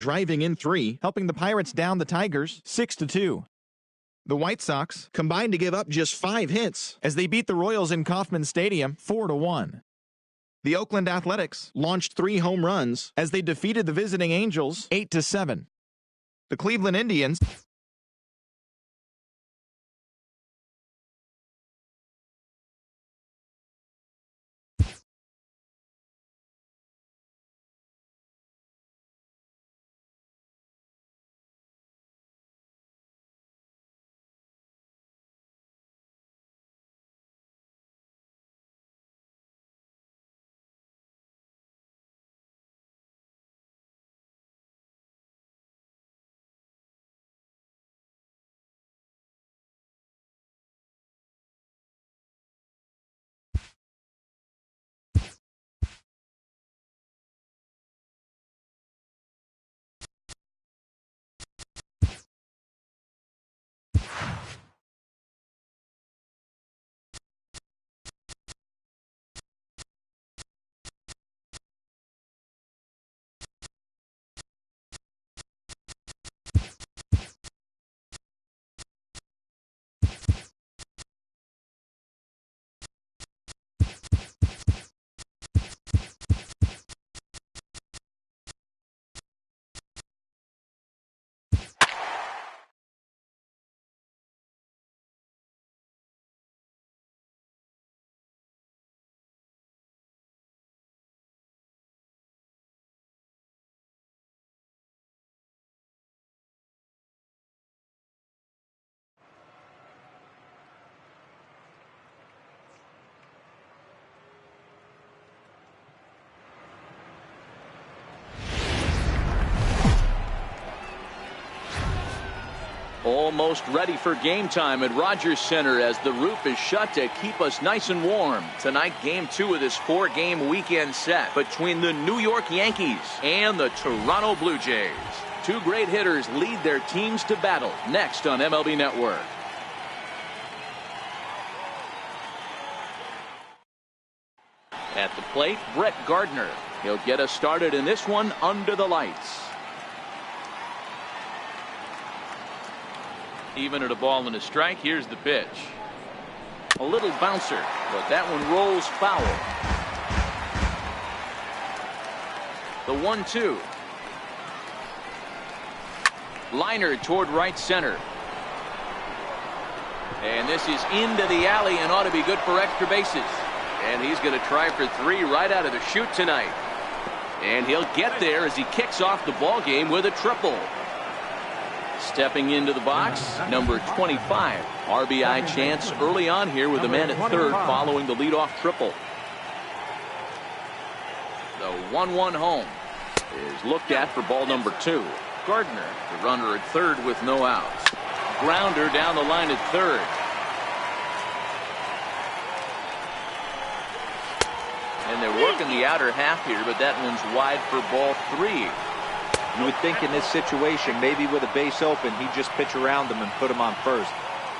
driving in 3, helping the Pirates down the Tigers 6-2. The White Sox combined to give up just 5 hits as they beat the Royals in Kauffman Stadium 4-1. The Oakland Athletics launched 3 home runs as they defeated the visiting Angels 8-7. The Cleveland Indians almost ready for game time at Rogers Center as the roof is shut to keep us nice and warm. Tonight, game 2 of this 4-game weekend set between the New York Yankees and the Toronto Blue Jays. 2 great hitters lead their teams to battle next on MLB Network. At the plate, Brett Gardner. He'll get us started in this one under the lights. Even at a ball and a strike, here's the pitch. A little bouncer, but that one rolls foul. The 1-2. Liner toward right center. And this is into the alley and ought to be good for extra bases. And he's going to try for 3 right out of the chute tonight. And he'll get there as he kicks off the ball game with a triple. Stepping into the box, number 25. RBI chance early on here with a man at third following the leadoff triple. The 1-1 home is looked at for ball number 2. Gardner, the runner at third with no outs. Grounder down the line at third. And they're working the outer half here, but that one's wide for ball 3. You would think in this situation, maybe with a base open, he'd just pitch around him and put him on first.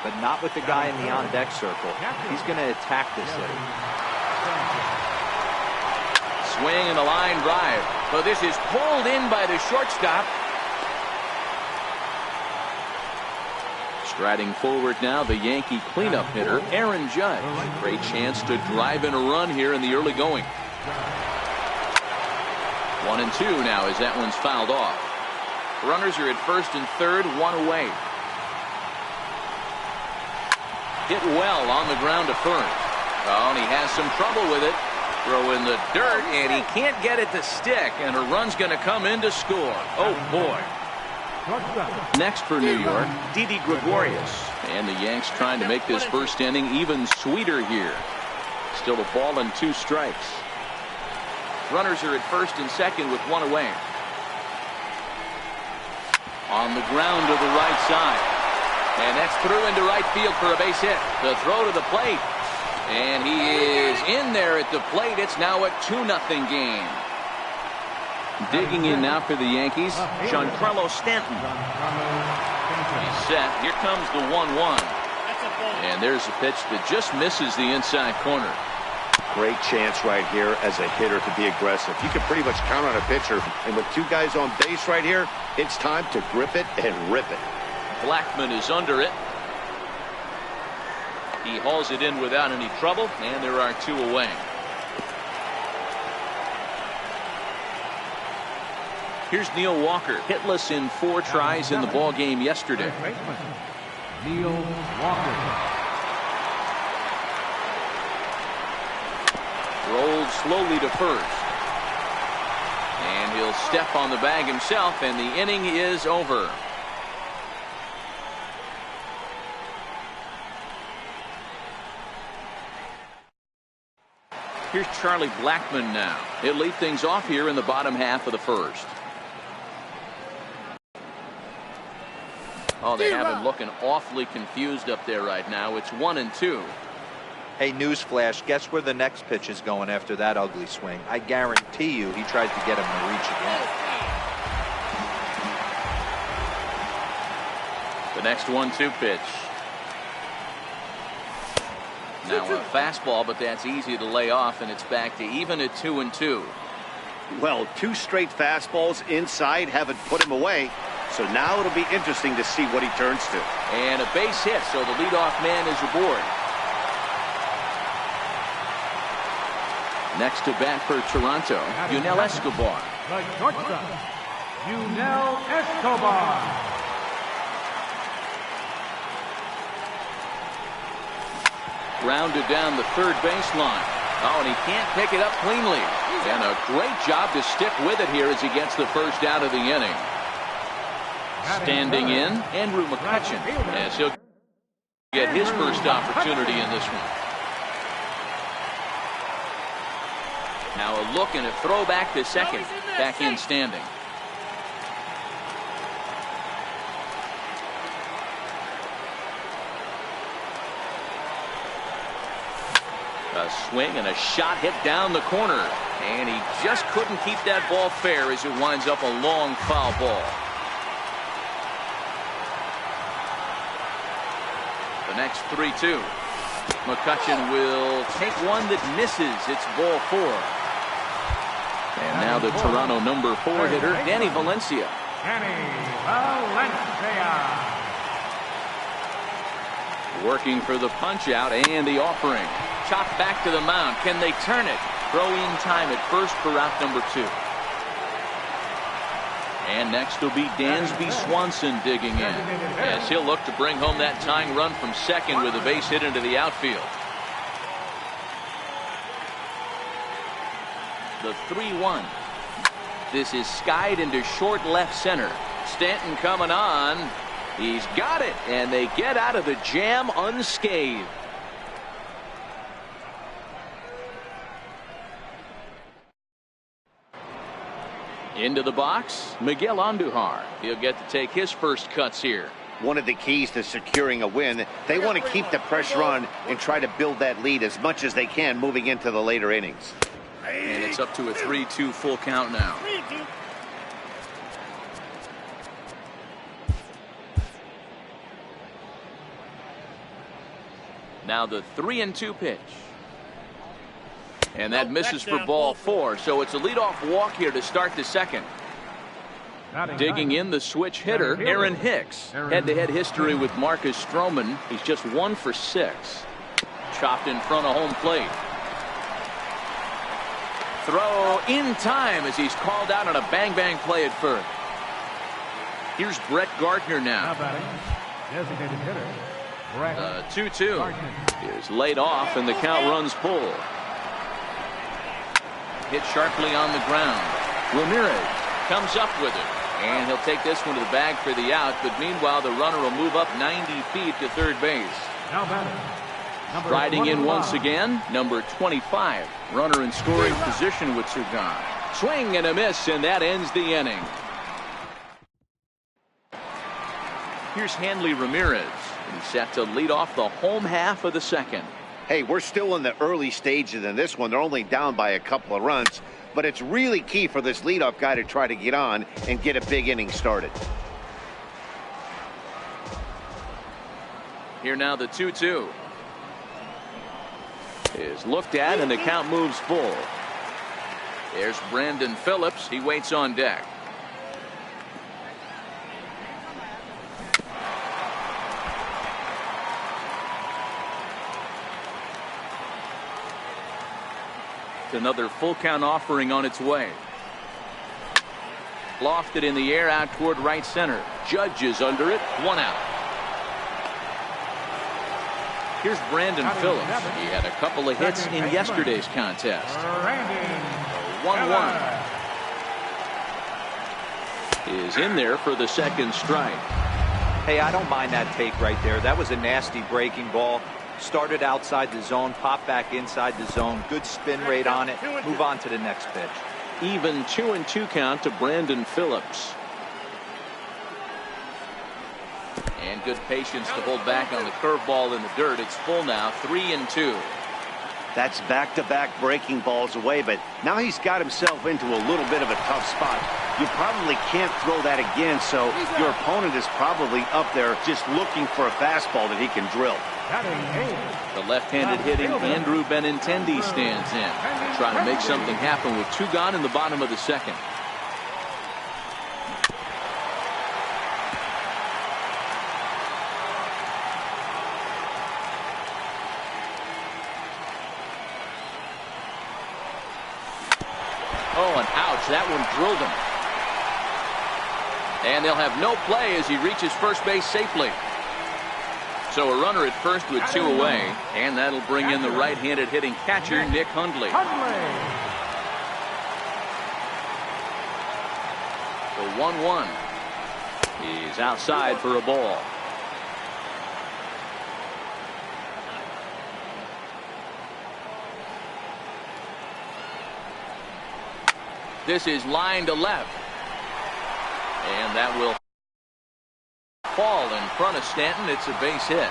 But not with the guy in the on-deck circle. He's going to attack this hitter. Swing and a line drive. So this is pulled in by the shortstop. Striding forward now, the Yankee cleanup hitter, Aaron Judge. Great chance to drive in a run here in the early going. 1-2 now as that one's fouled off. Runners are at first and third, 1 away. Hit well on the ground to first. Oh, and he has some trouble with it. Throw in the dirt, and he can't get it to stick, and a run's going to come in to score. Oh, boy. Next for New York, Didi Gregorius. And the Yanks trying to make this first inning even sweeter here. Still a ball and 2 strikes. Runners are at first and second with 1 away. On the ground to the right side. And that's through into right field for a base hit. The throw to the plate. And he is in there at the plate. It's now a 2-0 game. Digging in now for the Yankees, Giancarlo Stanton. He's set. Here comes the 1-1. And there's a pitch that just misses the inside corner. Great chance right here as a hitter to be aggressive. You can pretty much count on a pitcher. And with two guys on base right here, it's time to grip it and rip it. Blackman is under it. He hauls it in without any trouble, and there are two away. Here's Neil Walker, hitless in 4 tries in the ball game yesterday. Neil Walker. Rolled slowly to first. And he'll step on the bag himself, and the inning is over. Here's Charlie Blackman now. He'll lead things off here in the bottom half of the first. Oh, they have him looking awfully confused up there right now. It's 1-2. Hey, newsflash, guess where the next pitch is going after that ugly swing? I guarantee you he tries to get him to reach again. The next 1-2 pitch. Now a fastball, but that's easy to lay off, and it's back to even at 2-2. Well, 2 straight fastballs inside haven't put him away. So now it'll be interesting to see what he turns to. And a base hit, so the leadoff man is aboard. Next to bat for Toronto, Yunel Escobar. The shortstop, Yunel Escobar. Rounded down the third baseline. Oh, and he can't pick it up cleanly. And a great job to stick with it here as he gets the first out of the inning. Standing in, Andrew McCutchen, as he'll get his first opportunity in this one. Now a look and a throw back to second. Back in standing. A swing and a shot hit down the corner. And he just couldn't keep that ball fair as it winds up a long foul ball. The next 3-2. McCutchen will take one that misses. It's ball 4. And now the Toronto number 4 hitter, Danny Valencia. Danny Valencia. Working for the punch out and the offering. Chopped back to the mound. Can they turn it? Throw in time at first for out number 2. And next will be Dansby Swanson digging in, as he'll look to bring home that tying run from second with a base hit into the outfield. The 3-1. This is skied into short left center. Stanton coming on. He's got it, and they get out of the jam unscathed. Into the box, Miguel Andujar. He'll get to take his first cuts here. One of the keys to securing a win, they want to keep the pressure on and try to build that lead as much as they can moving into the later innings. And it's up to a 3-2 full count now. Now the 3-2 pitch. And that misses for ball 4, so it's a leadoff walk here to start the second. Digging in the switch hitter, Aaron Hicks. Head-to-head history with Marcus Stroman. He's just 1 for 6. Chopped in front of home plate. Throw in time as he's called out on a bang-bang play at first. Here's Brett Gardner now. Designated hitter, 2-2 is laid off, and the count runs full. Hit sharply on the ground. Ramirez comes up with it, and he'll take this one to the bag for the out, but meanwhile the runner will move up 90 feet to third base. Now batting, Riding in once again, number 25. Runner in scoring position with Sugan. Swing and a miss, and that ends the inning. Here's Hanley Ramirez. He's set to lead off the home half of the second. Hey, we're still in the early stages in this one. They're only down by a couple of runs, but it's really key for this leadoff guy to try to get on and get a big inning started. Here now the 2-2. is looked at, and the count moves full. There's Brandon Phillips. He waits on deck. Another full count offering on its way. Lofted in the air out toward right center. Judge is under it. 1 out. Here's Brandon Phillips. He had a couple of hits in yesterday's contest. 1-1 is in there for the second strike. Hey, I don't mind that take right there. That was a nasty breaking ball. Started outside the zone, popped back inside the zone. Good spin rate on it. Move on to the next pitch. Even 2-2 count to Brandon Phillips. And good patience to hold back on the curveball in the dirt. It's full now, 3-2. That's back-to-back breaking balls away, but now he's got himself into a little bit of a tough spot. You probably can't throw that again, so your opponent is probably up there just looking for a fastball that he can drill. The left-handed hitting Andrew Benintendi stands in, trying to make something happen with 2 gone in the bottom of the second. Oh, and ouch, that one drilled him. And they'll have no play as he reaches first base safely. So a runner at first with 2 away, and that'll bring in the right-handed hitting catcher Nick Hundley. The 1-1. He's outside for a ball. This is line to left. And that will fall in front of Stanton. It's a base hit.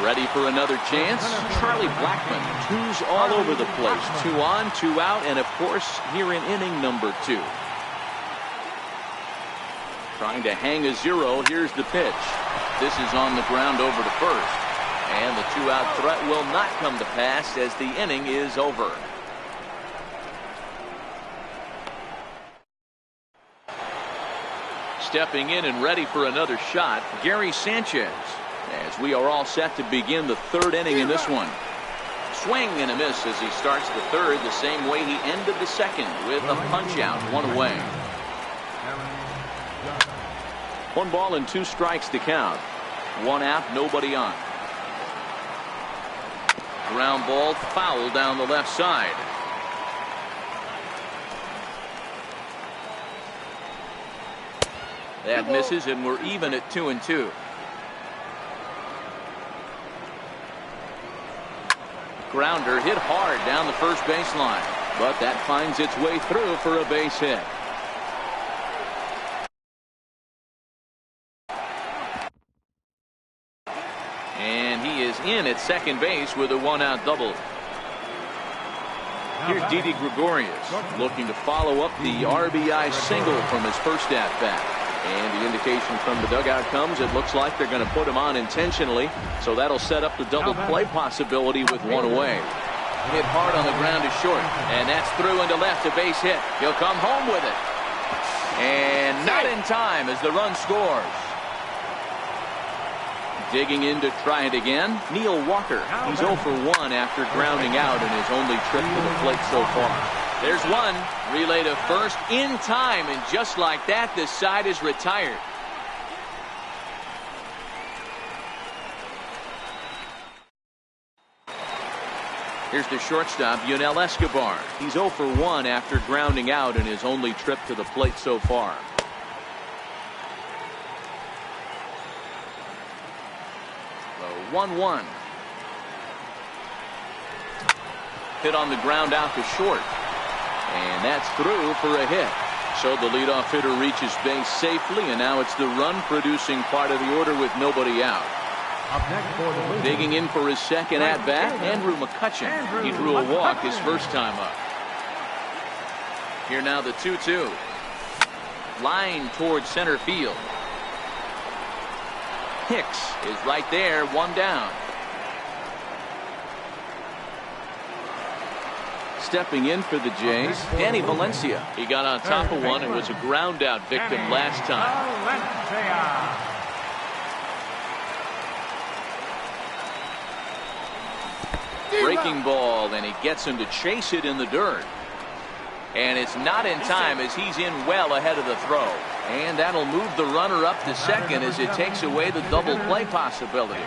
Ready for another chance. Charlie Blackmon, 2s all over the place. 2 on, 2 out, and of course here in inning number 2. Trying to hang a 0. Here's the pitch. This is on the ground over to first. And the 2-out threat will not come to pass as the inning is over. Stepping in and ready for another shot, Gary Sanchez, as we are all set to begin the 3rd inning in this one. Swing and a miss as he starts the 3rd the same way he ended the 2nd with a punch out, 1 away. 1 ball and 2 strikes to count. 1 out, nobody on. Ground ball foul down the left side. That misses, and we're even at 2-2. Grounder hit hard down the first baseline, but that finds its way through for a base hit. And he is in at second base with a 1-out double. Here's Didi Gregorius looking to follow up the RBI single from his first at-bat. And the indication from the dugout comes, it looks like they're going to put him on intentionally. So that'll set up the double play possibility with 1 away. Hit hard on the ground to short. And that's through into left, a base hit. He'll come home with it. And not in time as the run scores. Digging in to try it again, Neil Walker. He's 0 for 1 after grounding out in his only trip to the plate so far. There's one. Relay to first in time, and just like that, this side is retired. Here's the shortstop, Yunel Escobar. He's 0 for 1 after grounding out in his only trip to the plate so far. The 1-1. Hit on the ground out to short. And that's through for a hit. So the leadoff hitter reaches base safely, and now it's the run-producing part of the order with nobody out. Digging in for his second at-bat, Andrew McCutchen. He drew a walk his first time up. Here now the 2-2. Line towards center field. Hicks is right there, 1 down. stepping in for the Jays, Danny Valencia. He got on top of one and was a ground out victim last time. Breaking ball, and he gets him to chase it in the dirt. And it's not in time as he's in well ahead of the throw. And that'll move the runner up to second as it takes away the double play possibility.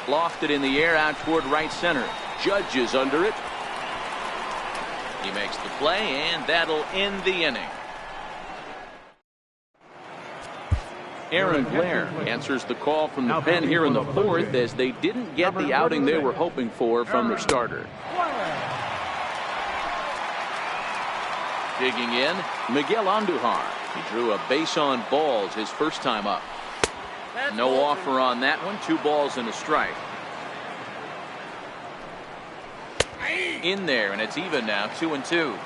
Lofted in the air out toward right center. Judge is under it. He makes the play, and that'll end the inning. Aaron Blair answers the call from the pen here in the fourth as they didn't get the outing they were hoping for from their starter. Digging in, Miguel Andujar. He drew a base on balls his first time up. No offer on that one. 2 balls and a strike. In there, and it's even now, 2-2.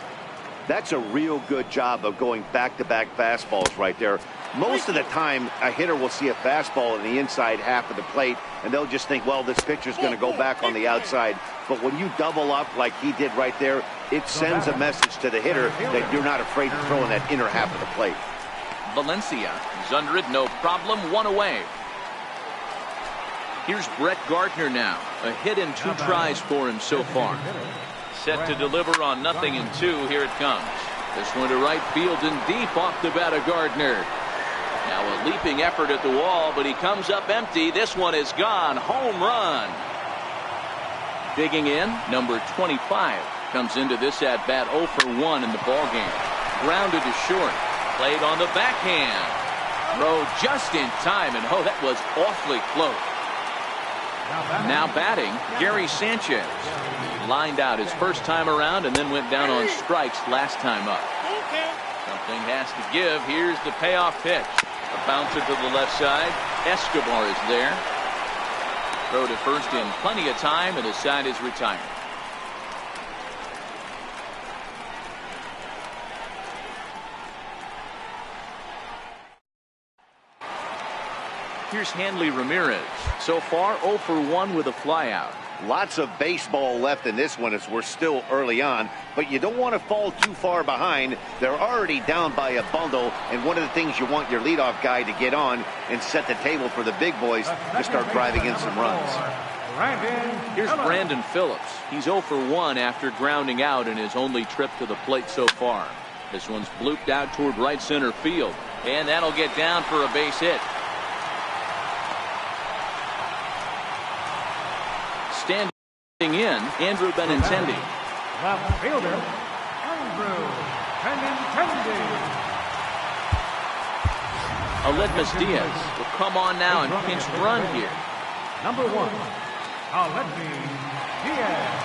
That's a real good job of going back-to-back fastballs right there. Most of the time, a hitter will see a fastball in the inside half of the plate, and they'll just think, well, this pitcher's going to go back on the outside. But when you double up like he did right there, it sends a message to the hitter that you're not afraid to throw in that inner half of the plate. Valencia is under it, no problem, 1 away. Here's Brett Gardner now. A hit and 2 tries for him so far. Set to deliver on 0-2. Here it comes. This one to right field and deep off the bat of Gardner. Now a leaping effort at the wall, but he comes up empty. This one is gone. Home run. Digging in, number 25 comes into this at bat 0 for 1 in the ballgame. Grounded to short. Played on the backhand. Throw just in time, and oh, that was awfully close. Now batting, Gary Sanchez. He lined out his first time around and then went down on strikes last time up. Something has to give. Here's the payoff pitch. A bouncer to the left side. Escobar is there. Throw to first in plenty of time, and his side is retired. Here's Hanley Ramirez. So far 0 for 1 with a flyout. Lots of baseball left in this one as we're still early on, but you don't want to fall too far behind. They're already down by a bundle, and one of the things you want your leadoff guy to get on and set the table for the big boys to start driving in some runs. Here's Brandon Phillips. He's 0 for 1 after grounding out in his only trip to the plate so far. This one's blooped out toward right center field, and that'll get down for a base hit. Standing in, Andrew Benintendi. Left fielder, Andrew Benintendi. Aledmus Diaz will come on now and pinch run here. Number 1, Aledmus Diaz.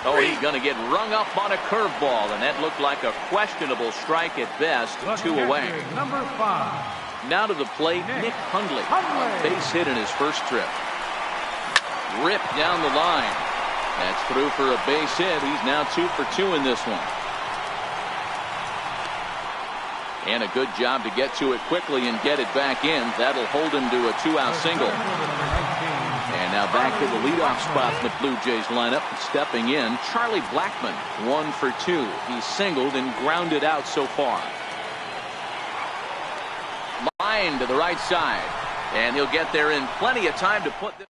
Oh, he's going to get rung up on a curveball, and that looked like a questionable strike at best. 2 away. Number 5. Now to the plate, Nick Hundley. Base hit in his first trip. Ripped down the line. That's through for a base hit. He's now 2 for 2 in this one. And a good job to get to it quickly and get it back in. That'll hold him to a 2-out single. And now back to the leadoff spot in the Blue Jays lineup. Stepping in, Charlie Blackmon, 1 for 2. He's singled and grounded out so far. Line to the right side, and he'll get there in plenty of time to put this.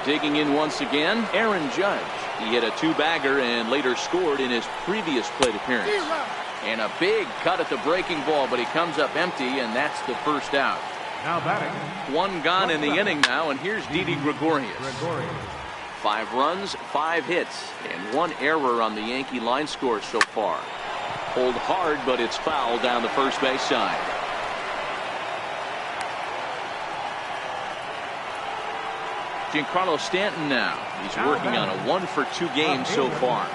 Digging in once again, Aaron Judge. He hit a 2-bagger and later scored in his previous plate appearance. And a big cut at the breaking ball, but he comes up empty, and that's the first out. Now batting. 1 gone in the inning now, and here's Didi Gregorius. 5 runs, 5 hits, and 1 error on the Yankee line score so far. Pulled hard, but it's foul down the first base side. Giancarlo Stanton now. He's working on a 1 for 2 game so far.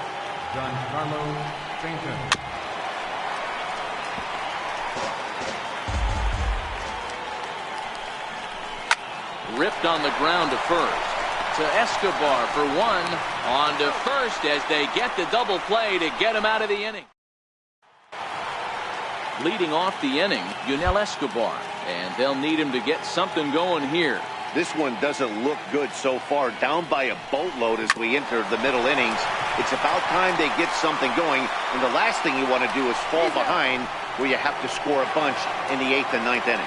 Giancarlo Stanton. Ripped on the ground to first. To Escobar for 1. On to first as they get the double play to get him out of the inning. Leading off the inning, Yunel Escobar, and they'll need him to get something going here. This one doesn't look good so far. Down by a boatload as we enter the middle innings. It's about time they get something going, and the last thing you want to do is fall behind where you have to score a bunch in the 8th and 9th inning.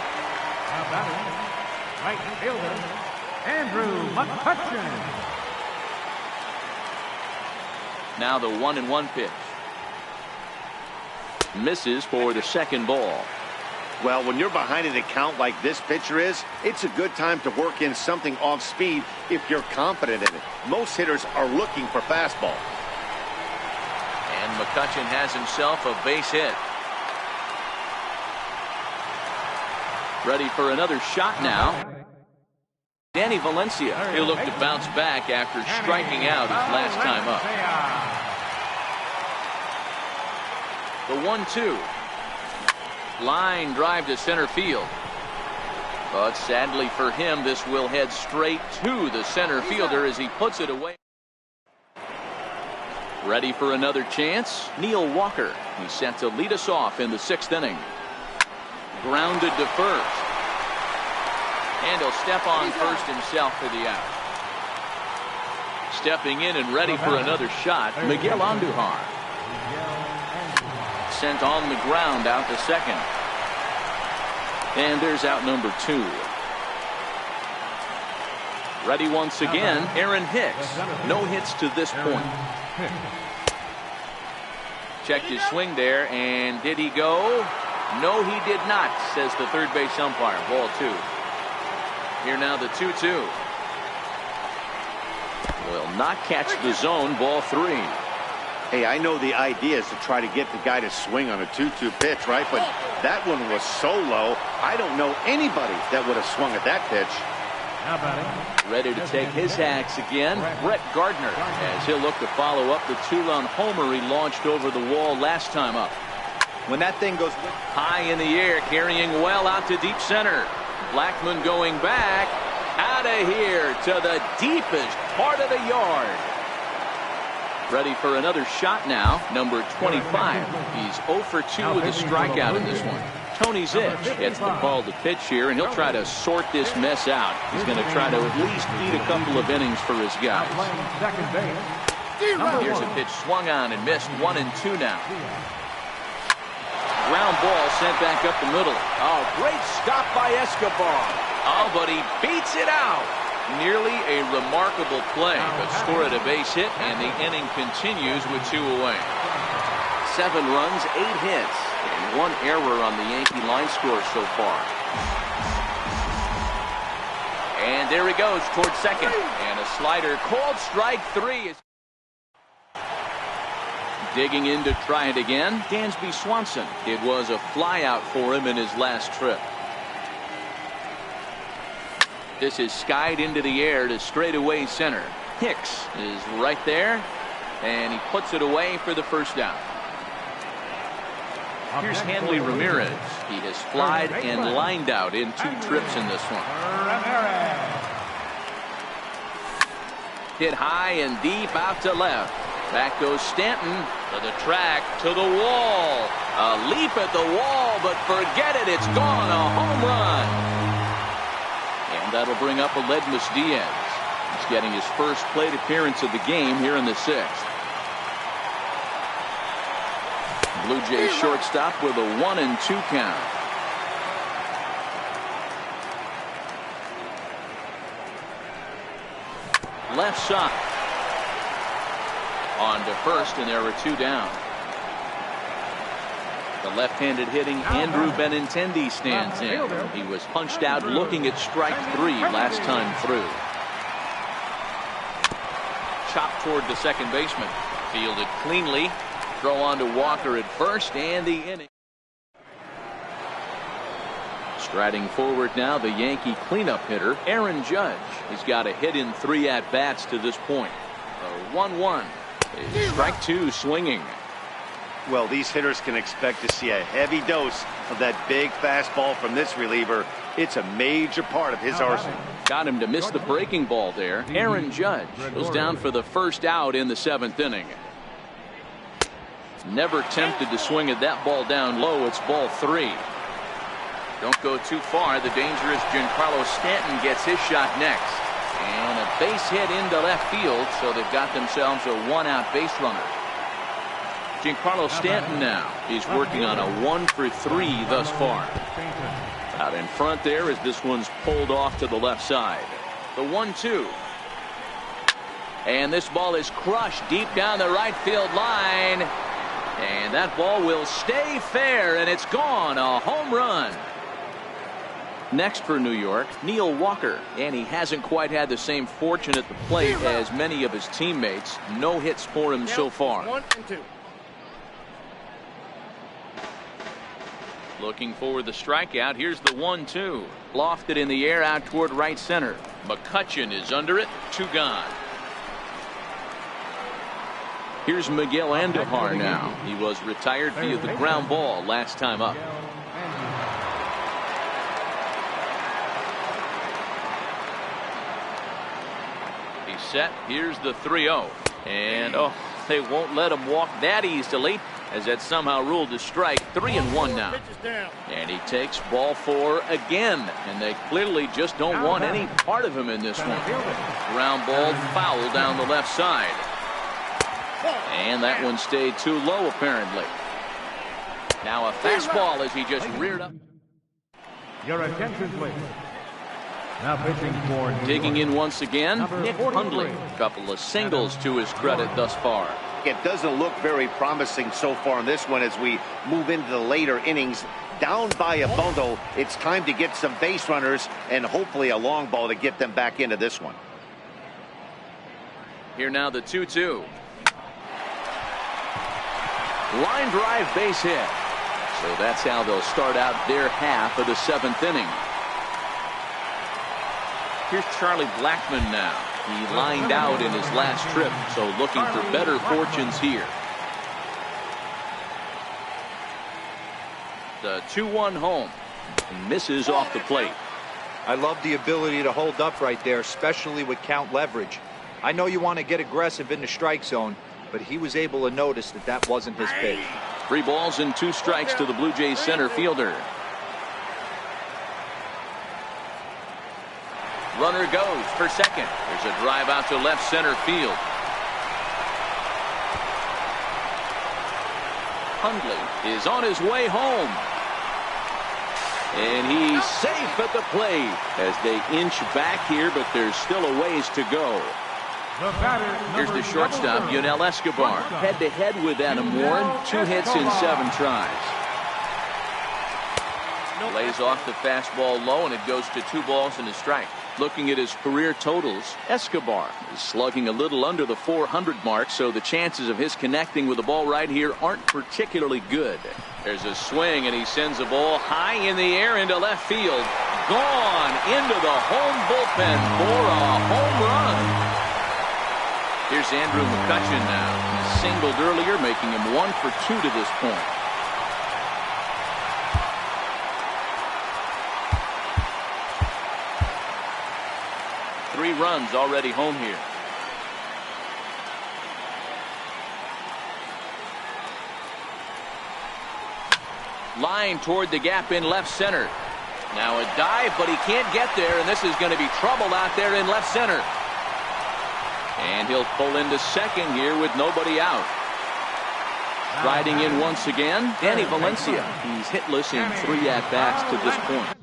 Now batting, right fielder, Andrew McCutchen. Now the 1-1 pitch. Misses for the second ball. Well, when you're behind an account like this pitcher is, it's a good time to work in something off speed if you're confident in it. Most hitters are looking for fastball. And McCutchen has himself a base hit. Ready for another shot now. Danny Valencia. He'll look to bounce back after striking out his last time up. The 1-2. Line drive to center field. But sadly for him, this will head straight to the center fielder as he puts it away. Ready for another chance? Neil Walker. He's set to lead us off in the 6th inning. Grounded to first. And he'll step on first himself for the out. Stepping in and ready for another shot, Miguel Andujar. Sent on the ground out to second. And there's out number 2. Ready once again, Aaron Hicks. No hits to this point. Checked his swing there, and did he go? No, he did not, says the third base umpire. Ball 2. Here now the 2-2. Will not catch the zone. Ball 3. Hey, I know the idea is to try to get the guy to swing on a 2-2 pitch, right? But that one was so low, I don't know anybody that would have swung at that pitch. Now batting. Ready to take his hacks again, Brett Gardner, as he'll look to follow up the 2-run homer he launched over the wall last time up. When that thing goes high in the air, carrying well out to deep center. Blackman going back, out of here to the deepest part of the yard. Ready for another shot now, number 25. He's 0 for 2 with a strikeout in this one. Tony Zitch gets the call to pitch here, and he'll try to sort this mess out. He's going to try to at least eat a couple of innings for his guys. Here's a pitch swung on and missed. 1-2 now. Ground ball sent back up the middle. Oh, great stop by Escobar. Oh, but he beats it out. Nearly a remarkable play, but scored a base hit, and the inning continues with 2 away. 7 runs, 8 hits, and 1 error on the Yankee line score so far. And there he goes towards second, and a slider called strike 3. Digging in to try it again, Dansby Swanson. It was a fly out for him in his last trip. This is skied into the air to straightaway center. Hicks is right there, and he puts it away for the first down. Here's Hanley Ramirez. He has flied and lined out in 2 trips in this one. Hit high and deep out to left. Back goes Stanton to the track, to the wall. A leap at the wall, but forget it. It's gone. A home run. That'll bring up Aledmus Diaz. He's getting his first plate appearance of the game here in the 6th. Blue Jays shortstop with a 1-2 count. Left side. On to first, and there are 2 down. The left-handed hitting Andrew Benintendi stands in. He was punched out looking at strike 3 last time through. Chopped toward the second baseman. Fielded cleanly. Throw on to Walker at first, and the inning. Striding forward now, the Yankee cleanup hitter, Aaron Judge. He's got a hit in 3 at-bats to this point. A 1-1. Strike 2 swinging. Well, these hitters can expect to see a heavy dose of that big fastball from this reliever. It's a major part of his arsenal. Got him to miss the breaking ball there. Aaron Judge goes down for the first out in the 7th inning. Never tempted to swing at that ball down low. It's ball 3. Don't go too far. The dangerous Giancarlo Stanton gets his shot next. And a base hit into left field, so they've got themselves a one-out base runner. Giancarlo Stanton now. He's working on a 1-for-3 thus far. Out in front there as this one's pulled off to the left side. The 1-2. And this ball is crushed deep down the right field line. And that ball will stay fair, and it's gone. A home run. Next for New York, Neil Walker. And he hasn't quite had the same fortune at the plate as many of his teammates. No hits for him so far. 1 and 2. Looking for the strikeout. Here's the 1-2. Lofted in the air out toward right center. McCutchen is under it. 2 gone. Here's Miguel Andujar now. He was retired via the ground ball last time up. He's set. Here's the 3-0. And oh, they won't let him walk that easily, as that somehow ruled a strike. 3-1 now. And he takes ball 4 again. And they clearly just don't want any part of him in this one. Ground ball foul down the left side. And that one stayed too low apparently. Now a fastball as he just reared up. Your attention, please. Now pitching for Digging in once again, Nick Hundley. A couple of singles to his credit thus far. It doesn't look very promising so far in this one as we move into the later innings. Down by a bundle, it's time to get some base runners and hopefully a long ball to get them back into this one. Here now the 2-2. Line drive base hit. So that's how they'll start out their half of the 7th inning. Here's Charlie Blackmon now. He lined out in his last trip, so looking for better fortunes here. The 2-1 home. He misses off the plate. I love the ability to hold up right there, especially with count leverage. I know you want to get aggressive in the strike zone, but he was able to notice that that wasn't his pitch. 3 balls and 2 strikes to the Blue Jays center fielder. Runner goes for second. There's a drive out to left center field. Hundley is on his way home. And he's safe at the plate as they inch back here, but there's still a ways to go. Here's the shortstop, Yunel Escobar, head-to-head with Adam Warren. 2 hits in 7 tries. Lays off the fastball low, and it goes to 2 balls and a strike. Looking at his career totals, Escobar is slugging a little under the 400 mark, so the chances of his connecting with the ball right here aren't particularly good. There's a swing, and he sends the ball high in the air into left field. Gone into the home bullpen for a home run. Here's Andrew McCutchen now. He singled earlier, making him 1 for 2 to this point. Three runs already home here. Line toward the gap in left center. Now a dive, but he can't get there, and this is going to be trouble out there in left center. And he'll pull into second here with nobody out. Riding in once again, Danny Valencia. He's hitless in 3 at-bats to this point.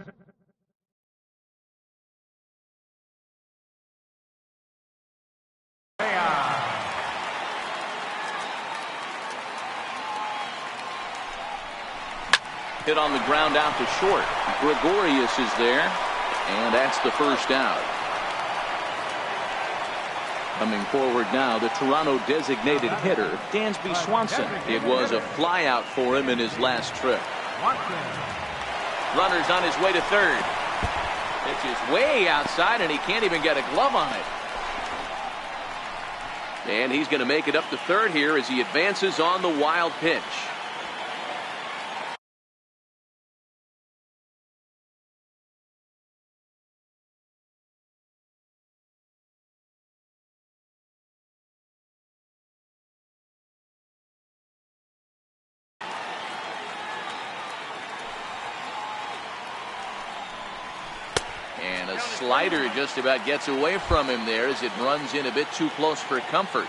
Hit on the ground out to short. Gregorius is there, and that's the first out. Coming forward now, the Toronto designated hitter, Dansby Swanson. It was a flyout for him in his last trip. Runner's on his way to third. Pitch is way outside, and he can't even get a glove on it. And he's going to make it up to third here as he advances on the wild pitch. slider just about gets away from him there as it runs in a bit too close for comfort.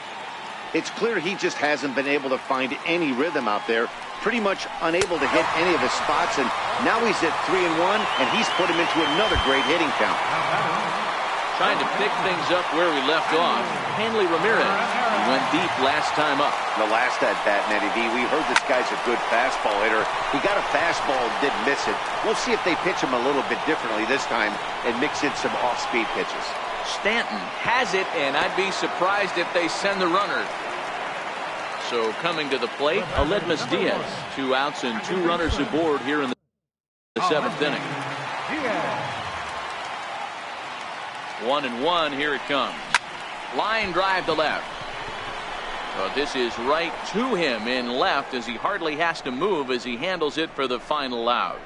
It's clear he just hasn't been able to find any rhythm out there. Pretty much unable to hit any of his spots, and now he's at 3-1, and he's put him into another great hitting count. Trying to pick things up where we left off. Hanley Ramirez, he went deep last time up. The last at-bat, Nettie V, we heard this guy's a good fastball hitter. He got a fastball and didn't miss it. We'll see if they pitch him a little bit differently this time and mix in some off-speed pitches. Stanton has it, and I'd be surprised if they send the runner. So coming to the plate, Aledmus Diaz. 2 outs and 2 runners aboard here in the 7th inning. 1-1, here it comes. Line drive to left. But this is right to him in left as he hardly has to move as he handles it for the final out.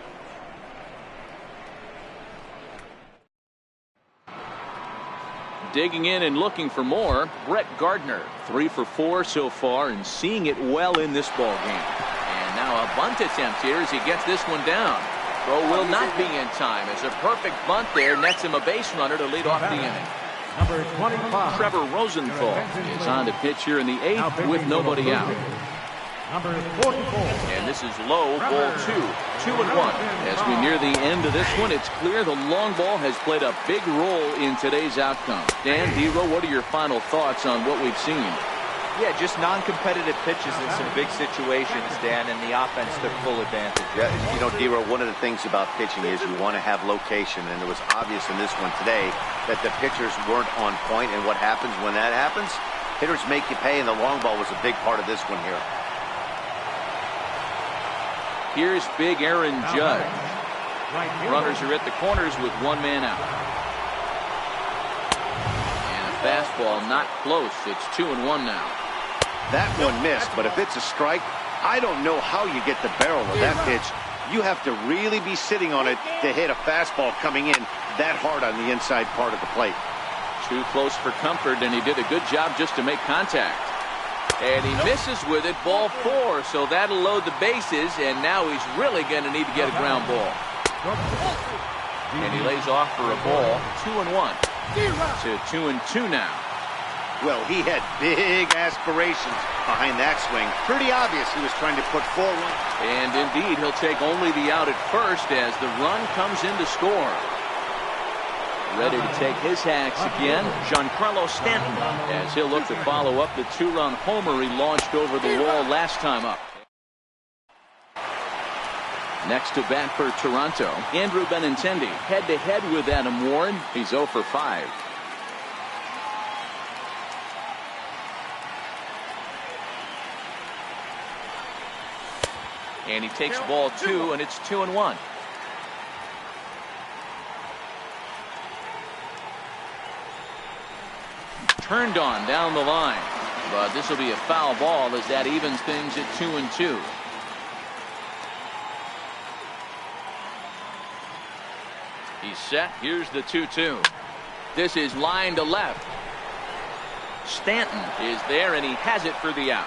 Digging in and looking for more, Brett Gardner. 3 for 4 so far and seeing it well in this ball game. And now a bunt attempt here as he gets this one down. Throw will not be in time as a perfect bunt there nets him a base runner to lead off the inning. Number 25. Trevor Rosenthal is on to pitch here in the 8th with nobody out. Number 44. And this is low, ball 2. 2-1. As we near the end of this one, it's clear the long ball has played a big role in today's outcome. Dan, Dero, what are your final thoughts on what we've seen? Yeah, just non-competitive pitches in some big situations, Dan, and the offense took full advantage. Yeah, you know, Dero, one of the things about pitching is you want to have location, and it was obvious in this one today that the pitchers weren't on point, and what happens when that happens? Hitters make you pay, and the long ball was a big part of this one here. Here's big Aaron Judge. Runners are at the corners with 1 man out. And a fastball not close. It's 2-1 now. That one missed, but if it's a strike, I don't know how you get the barrel of that pitch. You have to really be sitting on it to hit a fastball coming in that hard on the inside part of the plate. Too close for comfort, and he did a good job just to make contact. And he misses with it, ball 4, so that'll load the bases, and now he's really going to need to get a ground ball. And he lays off for a ball, 2-1 to 2-2 now. Well, he had big aspirations behind that swing. Pretty obvious he was trying to put forward. And indeed, he'll take only the out at first as the run comes in to score. Ready to take his hacks again, Giancarlo Stanton, as he'll look to follow up the 2-run homer he launched over the wall last time up. Next to bat for Toronto, Andrew Benintendi, head-to-head with Adam Warren. He's 0 for 5. And he takes ball 2, and it's 2-1. Turned on down the line, but this will be a foul ball as that evens things at 2-2. He's set. Here's the 2-2. This is line to left. Stanton is there, and he has it for the out.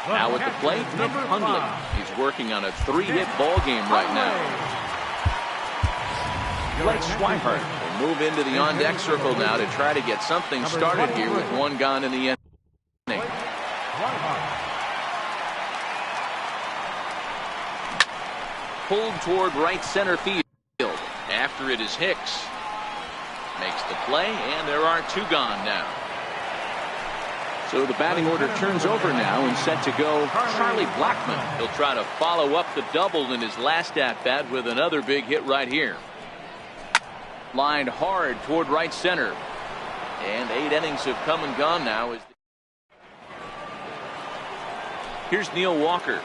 Now at the plate, Nick Hundley. He's working on a 3-hit ball game right now. Blake Swihart will move into the on-deck circle now to try to get something started here with 1 gone in the inning. Pulled toward right center field. After it is Hicks. Makes the play, and there are 2 gone now. So the batting order turns over now and set to go Charlie Blackmon. He'll try to follow up the double in his last at-bat with another big hit right here. Lined hard toward right center. And 8 innings have come and gone now. Here's Neil Walker.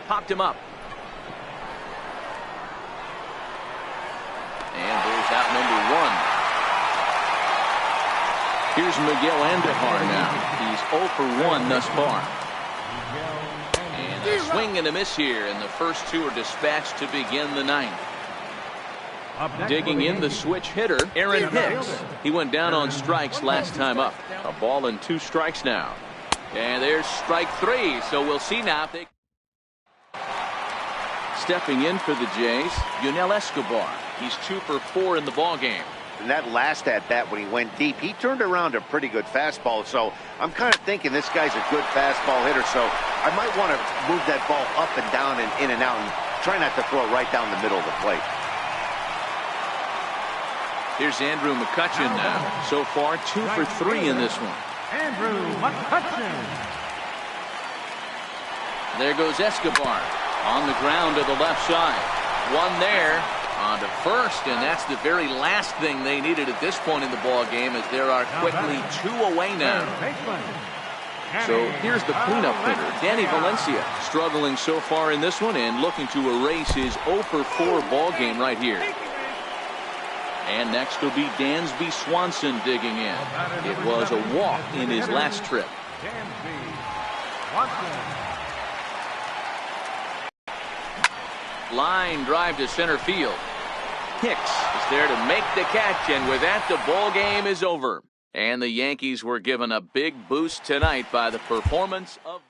Popped him up. And there's out number 1. Here's Miguel Andujar now. He's 0 for 1 thus far. And a swing and a miss here, and the first 2 are dispatched to begin the 9th. Digging in the switch hitter, Aaron Hicks. He went down on strikes last time up. A ball and 2 strikes now. And there's strike 3. So we'll see now if they... Stepping in for the Jays, Yunel Escobar. He's 2 for 4 in the ballgame. And that last at-bat when he went deep, he turned around a pretty good fastball. So I'm kind of thinking this guy's a good fastball hitter. So I might want to move that ball up and down and in and out and try not to throw it right down the middle of the plate. Here's Andrew McCutchen now. So far, 2 for 3 in this one. Andrew McCutchen. There goes Escobar on the ground to the left side. 1 there on to first, and that's the very last thing they needed at this point in the ball game, as there are quickly 2 away now. So here's the cleanup hitter, Danny Valencia, struggling so far in this one and looking to erase his 0 for 4 ball game right here. And next will be Dansby Swanson digging in. It was a walk in his last trip. Line drive to center field. Hicks is there to make the catch, and with that, the ball game is over. And the Yankees were given a big boost tonight by the performance of